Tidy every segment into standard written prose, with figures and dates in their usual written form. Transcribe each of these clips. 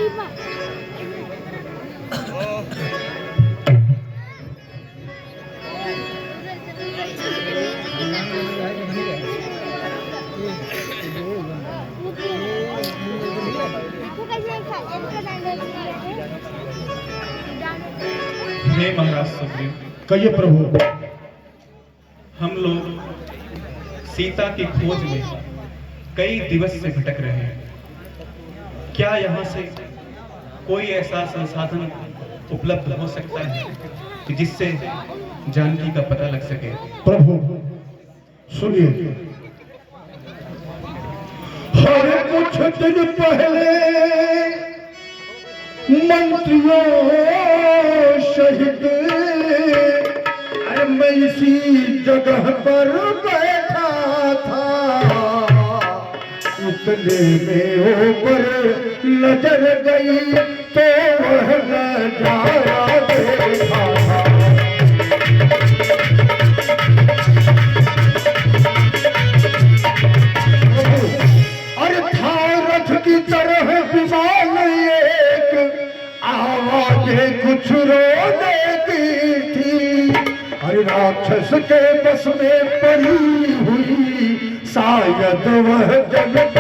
हे महाराज सुग्रीव, कहिए प्रभु। हम लोग सीता की खोज में कई दिवस से भटक रहे हैं। क्या यहाँ से कोई ऐसा संसाधन उपलब्ध हो सकता है कि जिससे जानकी का पता लग सके? प्रभु सुनिए, हर कुछ दिन पहले मंत्रियों सहित मैं इसी जगह पर बैठा था। उतने में ऊपर नजर गई तो वह नजारा देखा था। अरे था रथ की तरह विमान एक, आवाजें कुछ रो देती थी। अरे राक्षस के बस में पड़ी हुई शायद वह जगत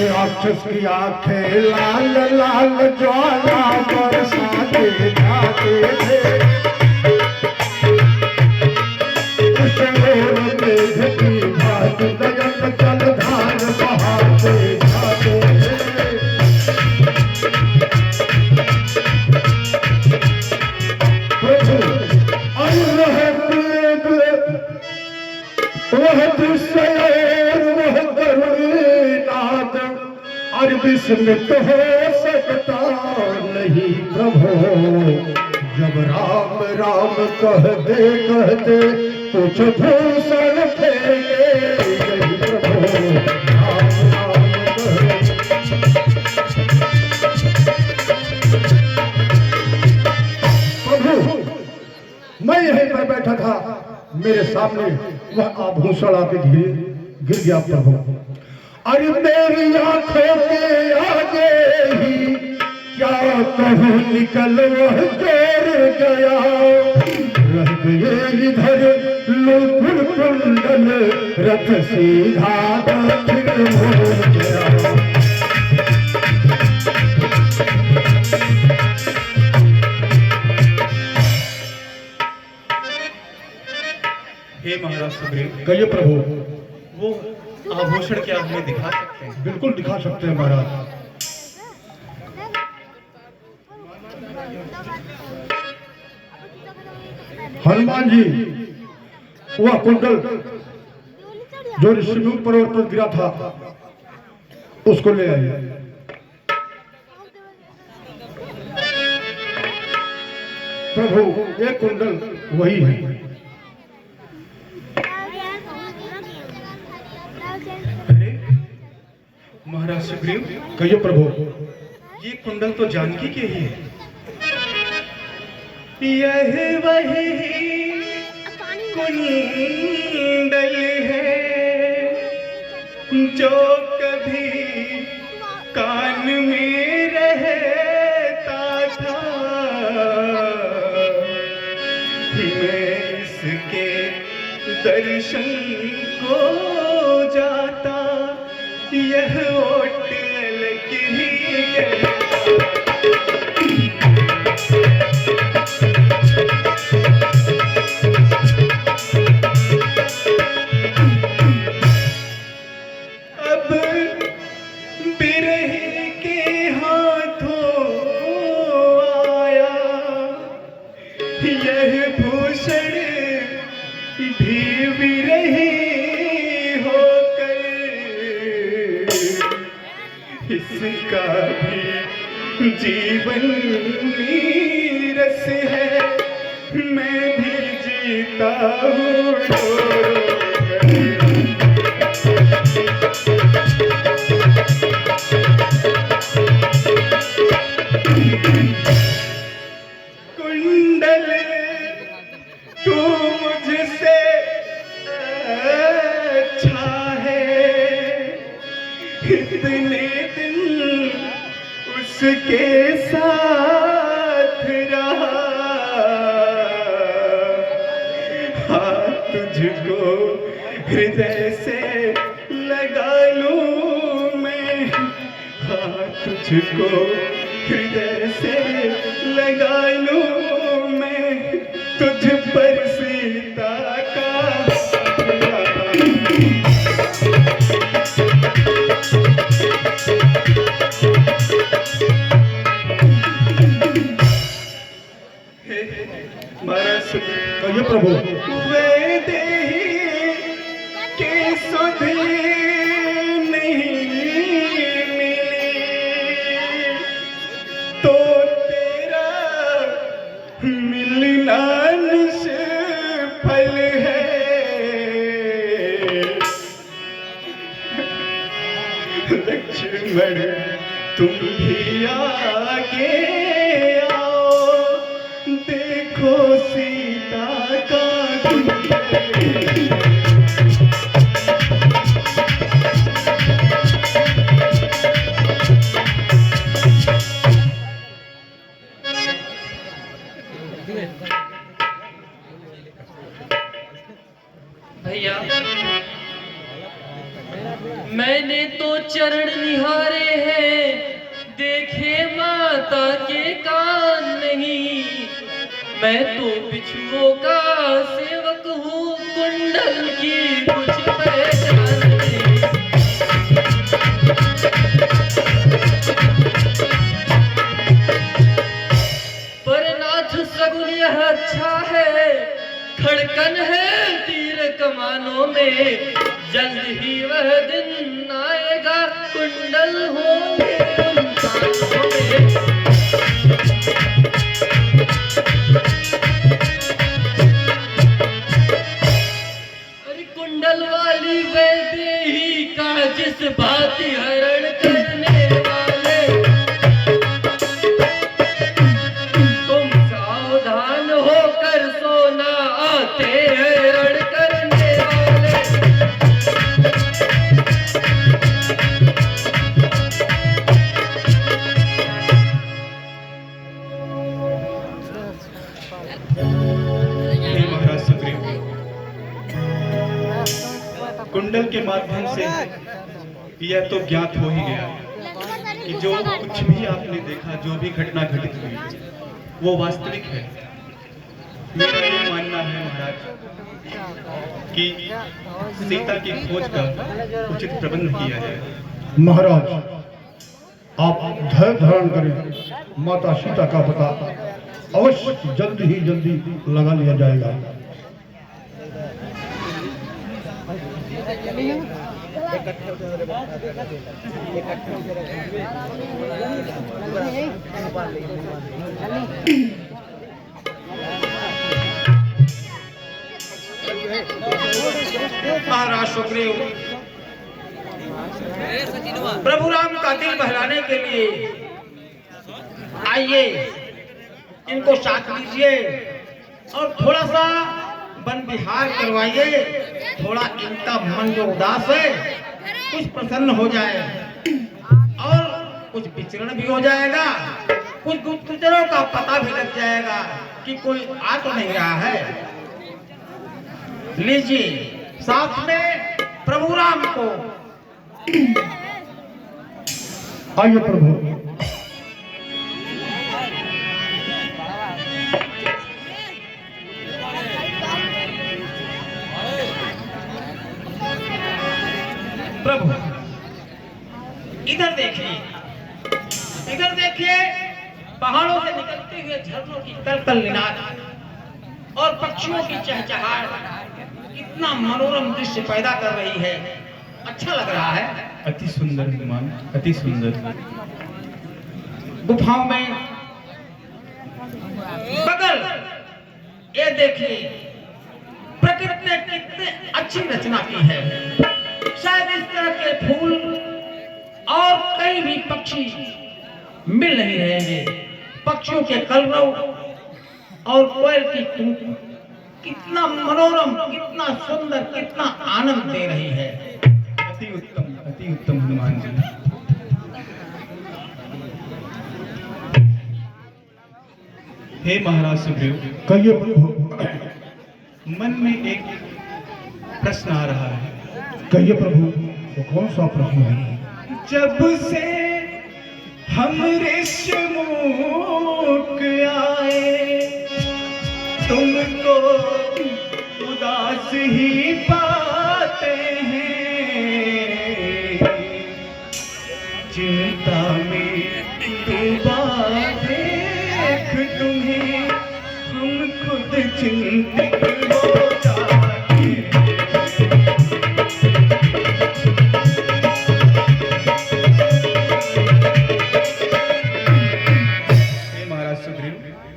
राक्षस की आंखें लाल लाल ज्वाला बरसाते जाते थे। जलधार बहाते जाते थे। प्रभु वह दृश्य वह करुणानाथ और विस्मित हो सकता नहीं प्रभु। जब राम राम कहते कहते कुछ भूषण फेंके यही प्रभु। राम राम प्रभु, मैं यहीं पर बैठा था, मेरे सामने वह आभूषण आके गिर गया प्रभु। अरे मेरी आंखों के आगे ही क्या कहूँ निकल वह जोर गया। रह गए इधर लुपुर कुंडल रथ सीधा दक्षिण हो गया। हे महाराज सुग्रीव, कहिए प्रभु। वो आभूषण क्या हमें दिखा सकते हैं? बिल्कुल दिखा सकते हैं महाराज। हनुमान जी वह कुंडल जो ऋषिमुख पर्वत पर गिरा था उसको ले आइए। प्रभु ये कुंडल वही है। महाराज सुग्रीव, कहिए प्रभु। ये कुंडल तो जानकी के ही है। यह वही कुंडल है जो कभी कान में रहता था। मैं इसके दर्शन को जाता, यह ओटल की अब बिरही के हाथों आया यह भूषण भी बिरही होकर। इसका भी जीवन नीरस है, मैं भी जीता हूँ। कुंडल तू मुझसे कितने दिन उसके साथ रहा, हाँ तुझको हृदय से लगा लूं मैं, हाँ तुझको हृदय से लगा लूं मैं, तुझ पर सीता का कहिए प्रभु। वे देही के सुधी नहीं मिली तो तेरा मिलना निष्फल है। लक्ष्मण तुम भी आगे आओ, देखो सीता का भैया मैंने तो चरण निहारे हैं, देखे माता के कान नहीं। मैं तो बिच्छुओं का सेवक हूँ, कुंडल की कुछ पहचान नहीं। पर नाथ सगुन यह अच्छा है, खड़कन है तीर कमानों में, जल्द ही वह दिन आएगा, कुंडल होंगे उन कानों में। अरे कुंडल वाली वैदेही का जिस भांति हरण करने वाले, तुम सावधान होकर सोना, आते हैं रण करने वाले। हे महाराज सुग्रीव, कुंडल के माध्यम से यह तो ज्ञात हो ही गया कि जो कुछ भी आपने देखा, जो भी घटना घटित हुई वो वास्तविक है। मेरा ये मानना है महाराज कि सीता की खोज का उचित प्रबंध किया जाए। महाराज आप धैर्य धारण करें, माता सीता का पता अवश्य जल्दी ही जल्दी लगा लिया जाएगा। महाराज सुग्रीव, प्रभु राम का दिल बहलाने के लिए आइए, इनको साथ लीजिए और थोड़ा सा वन विहार करवाइए। थोड़ा इनका मन जो उदास है कुछ प्रसन्न हो जाए और कुछ विचरण भी हो जाएगा, कुछ गुप्तचरों का पता भी लग जाएगा कि कोई आ तो नहीं रहा है। लीजिए साथ में प्रभु राम को। आइए प्रभु। प्रभु इधर देखिए, इधर देखिए, पहाड़ों से निकलते हुए झरनों की तलतल निनाद और पक्षियों की चहचहाहट इतना मनोरम दृश्य पैदा कर रही है, अच्छा लग रहा है। अति सुंदर हनुमान, अति सुंदर। गुफाओं में बगल ये देखिए, प्रकृति ने कितने अच्छी रचना की है। शायद इस तरह के फूल और कई भी पक्षी मिल नहीं रहे हैं। पक्षियों के कलरव और कोयल की टूक कितना मनोरम, कितना सुंदर, कितना आनंद दे रही है। अति उत्तम हनुमान जी। हे महाराज सुग्रीव, कहिए प्रभु। मन में एक प्रश्न आ रहा है। कहिए प्रभु, वो कौन सा प्रश्न है? जब से हम ऋषिमुख आए, तुमको उदास ही पाते हैं। चिंता में डूबा देख तुम्हें, हम खुद चिंतित हो जाते हैं।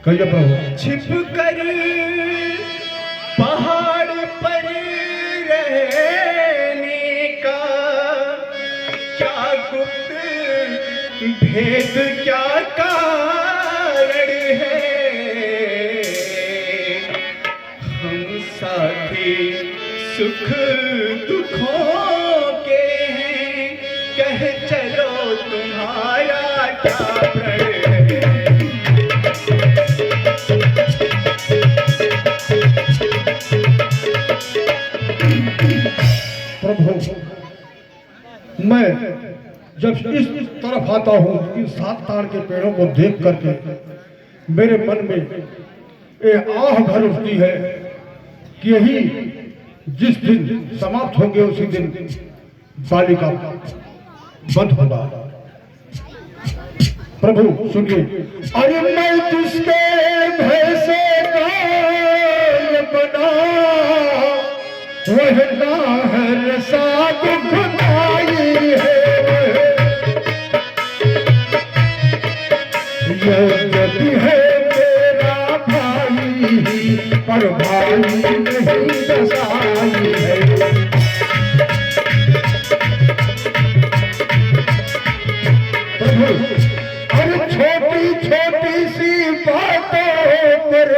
कहिए प्रभु। छिप कर पहाड़ पर रहने का क्या गुप्त भेद, क्या कारण है? हम साथी सुख दुखों के हैं, कह चलो तुम्हारा क्या प्रण है? प्रभु, मैं जब इस तरफ आता हूँ, इन 7 ताड़ के पेड़ों को देख करके मेरे मन में एक आह भर उठती है कि यही जिस दिन समाप्त होंगे उसी दिन बालिका बंद होगा। प्रभु सुनिए। अरे मैं जिसके भय से काल बना, वह नाहर सा दुखदाई है। ये यदि है मेरा भाई, पर भाई नहीं दसाई है। प्रभु, अरे छोटी छोटी सी बातों पर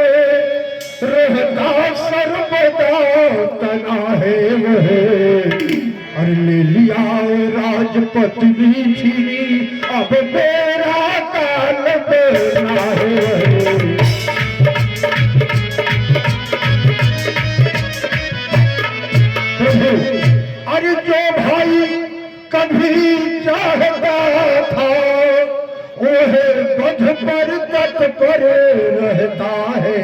रहता सर्वदा तना है वह। अरे ले लिया राजपत्नी छीनी, अब मेरा काल देना है वह। प्रभु, अरे जो भाई कभी चाहता था, वह बध पर तत्पर रहता है।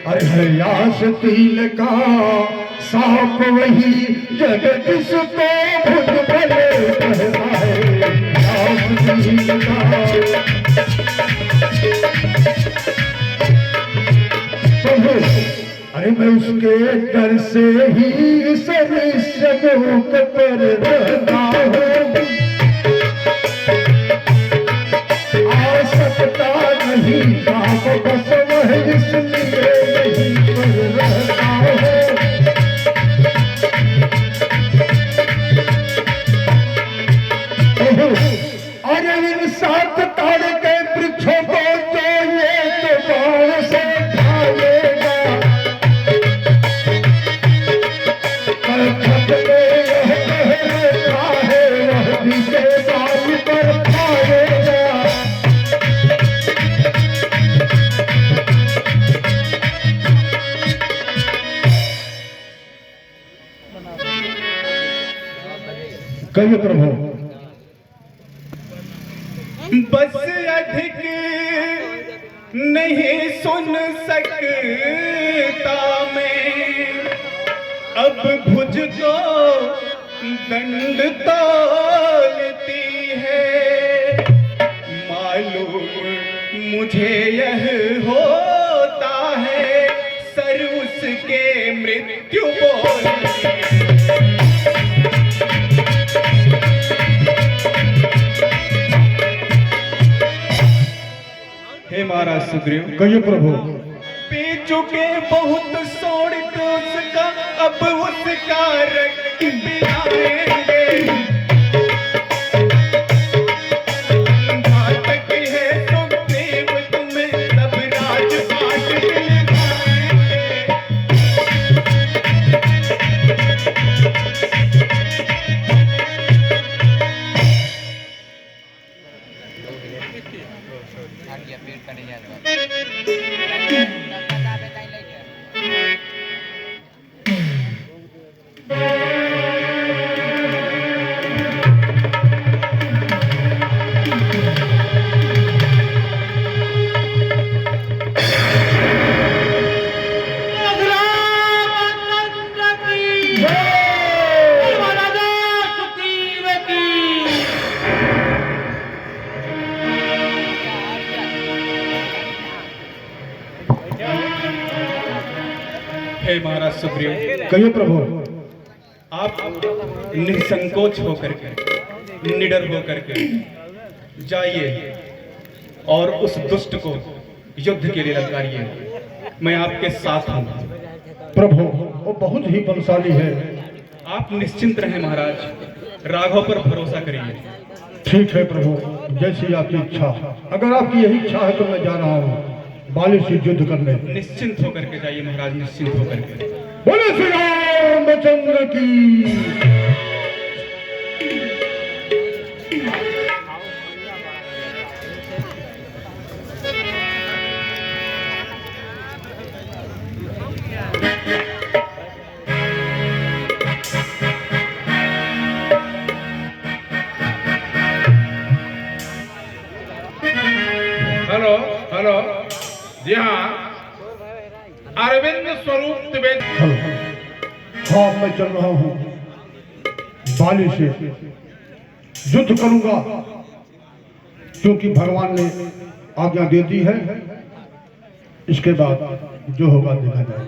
अरे हयास तिल का सांप वही जगदीश को भुज भले कहता है। हयास तिल का प्रभु, अरे मैं उसके डर से ही सरिसमुख पर रहता हूँ। आ सकता नहीं बाप बस वह, इसलिए नहीं पर रहता हूँ। अरे इन 7 ताड़ के वृक्षों को तो ये तो बाण से खाएगा। खत में यह कहता है, वह दिशे बाई पर खाएगा। कहिए प्रभु। बस अधिक नहीं सुन सकता मैं, अब भुज को दंड तौलती है। मालूम मुझे यह होता है, सर उसके मृत्यु बोलती है। हे महाराज सुग्रीव, कहिए प्रभु। पी चुके बहुत सोड़ को उसका, अब उसका रक्त पिलाएंगे। घातक है सुग्रीव तुम्हें, सब राजपाट दिलवाएंगे। पेड़ कटे जाएगा। है महाराज सुग्रीव। कहिए प्रभु। आप निसंकोच होकर के, निडर होकर के जाइए और उस दुष्ट को युद्ध के लिए ललकारिए। मैं आपके साथ हूँ। प्रभु वो बहुत ही बलशाली है। आप निश्चिंत रहें महाराज, राघव पर भरोसा करिए। ठीक है प्रभु, जैसी आपकी इच्छा। अगर आपकी यही इच्छा है तो मैं जा रहा हूँ बाली से युद्ध करने। निश्चिंत होकर के जाइए महाराज, निश्चिंत होकर के। बोले श्री रामचंद्र की। हेलो हेलो, जी हाँ, अरविंद स्वरूप द्विवेदी। हेलो, हाँ मैं चल रहा हूँ बाली से युद्ध करूंगा, क्योंकि भगवान ने आज्ञा दे दी है। इसके बाद जो होगा देखा जाएगा।